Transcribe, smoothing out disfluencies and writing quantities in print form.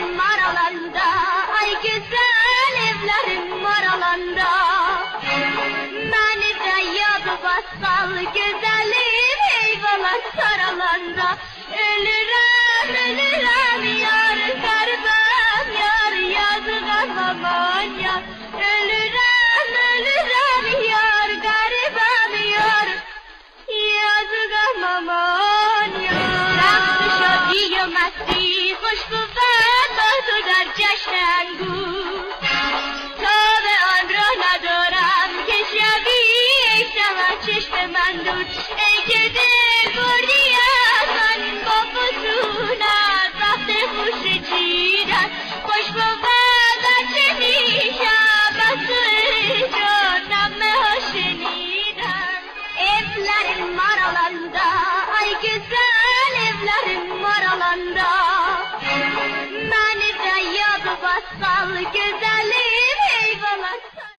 Evlerim var alanda, ay güzel evlerim var alanda. Beni de yadı bassal güzelim, eyvallah saralanda. Ölürüm, ölürüm yar, gariban yar, yazık aman yar. Ölürüm, ölürüm yar, gariban yar, yazık aman yar. Raqs şadi و مستی خوش بود با تو در جشن بود تا به آن را ندارم که شبی ای سمن چشم من دور ای که دل بردی از من با فسونت وقت خوش چیدن خوش بود بچه میشم از تو جان نغمه ها شنیدن evlerim var alanda ay güzel evlerim var alanda beni de yadı bassal güzel